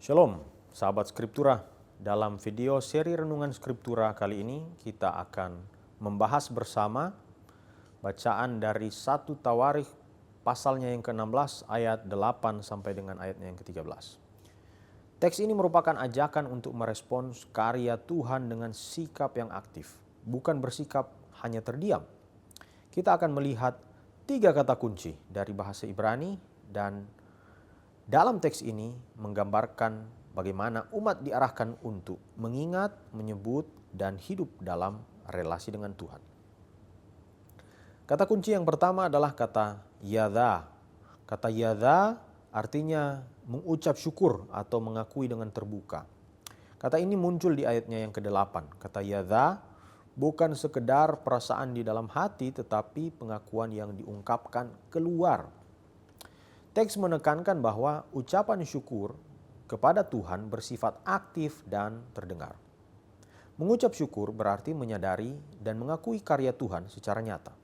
Shalom, sahabat Skriptura. Dalam video seri Renungan Skriptura kali ini kita akan membahas bersama bacaan dari 1 Tawarikh pasalnya yang ke-16 ayat 8 sampai dengan ayatnya yang ke-13. Teks ini merupakan ajakan untuk merespons karya Tuhan dengan sikap yang aktif, bukan bersikap hanya terdiam. Kita akan melihat 3 kata kunci dari bahasa Ibrani dan dalam teks ini menggambarkan bagaimana umat diarahkan untuk mengingat, menyebut, dan hidup dalam relasi dengan Tuhan. Kata kunci yang pertama adalah kata yadha. Kata yadha artinya mengucap syukur atau mengakui dengan terbuka. Kata ini muncul di ayatnya yang ke-8. Kata yadha bukan sekedar perasaan di dalam hati tetapi pengakuan yang diungkapkan keluar. Teks menekankan bahwa ucapan syukur kepada Tuhan bersifat aktif dan terdengar. Mengucap syukur berarti menyadari dan mengakui karya Tuhan secara nyata.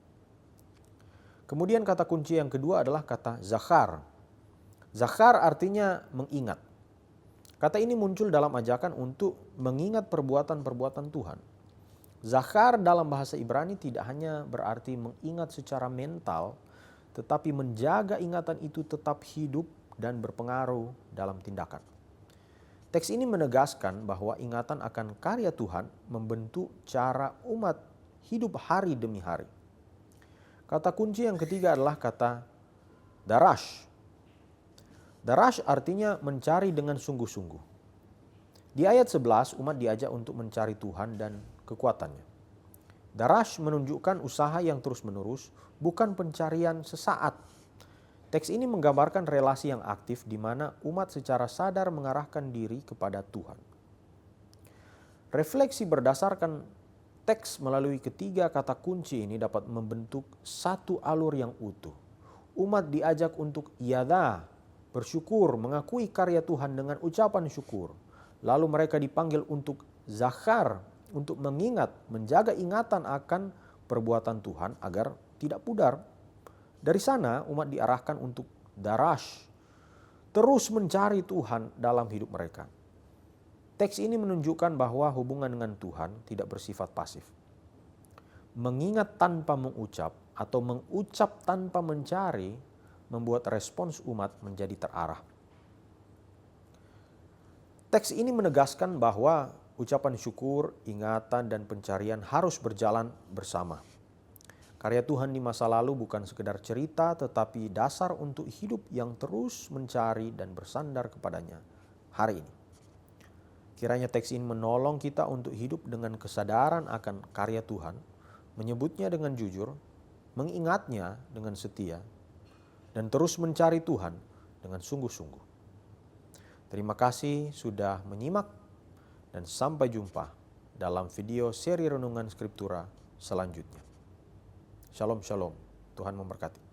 Kemudian kata kunci yang kedua adalah kata zakhar. Zakhar artinya mengingat. Kata ini muncul dalam ajakan untuk mengingat perbuatan-perbuatan Tuhan. Zakhar dalam bahasa Ibrani tidak hanya berarti mengingat secara mental, tetapi menjaga ingatan itu tetap hidup dan berpengaruh dalam tindakan. Teks ini menegaskan bahwa ingatan akan karya Tuhan membentuk cara umat hidup hari demi hari. Kata kunci yang ketiga adalah kata darash. Darash artinya mencari dengan sungguh-sungguh. Di ayat 11 umat diajak untuk mencari Tuhan dan kekuatannya. Darash menunjukkan usaha yang terus-menerus, bukan pencarian sesaat. Teks ini menggambarkan relasi yang aktif di mana umat secara sadar mengarahkan diri kepada Tuhan. Refleksi berdasarkan teks melalui ketiga kata kunci ini dapat membentuk satu alur yang utuh. Umat diajak untuk yadha, bersyukur, mengakui karya Tuhan dengan ucapan syukur. Lalu mereka dipanggil untuk zakhar, untuk mengingat, menjaga ingatan akan perbuatan Tuhan agar tidak pudar. Dari sana umat diarahkan untuk darash, terus mencari Tuhan dalam hidup mereka. Teks ini menunjukkan bahwa hubungan dengan Tuhan tidak bersifat pasif. Mengingat tanpa mengucap atau mengucap tanpa mencari membuat respons umat menjadi terarah. Teks ini menegaskan bahwa ucapan syukur, ingatan, dan pencarian harus berjalan bersama. Karya Tuhan di masa lalu bukan sekedar cerita, tetapi dasar untuk hidup yang terus mencari dan bersandar kepadanya hari ini. Kiranya teks ini menolong kita untuk hidup dengan kesadaran akan karya Tuhan, menyebutnya dengan jujur, mengingatnya dengan setia, dan terus mencari Tuhan dengan sungguh-sungguh. Terima kasih sudah menyimak dan sampai jumpa dalam video seri Renungan Skriptura selanjutnya. Shalom, shalom. Tuhan memberkati.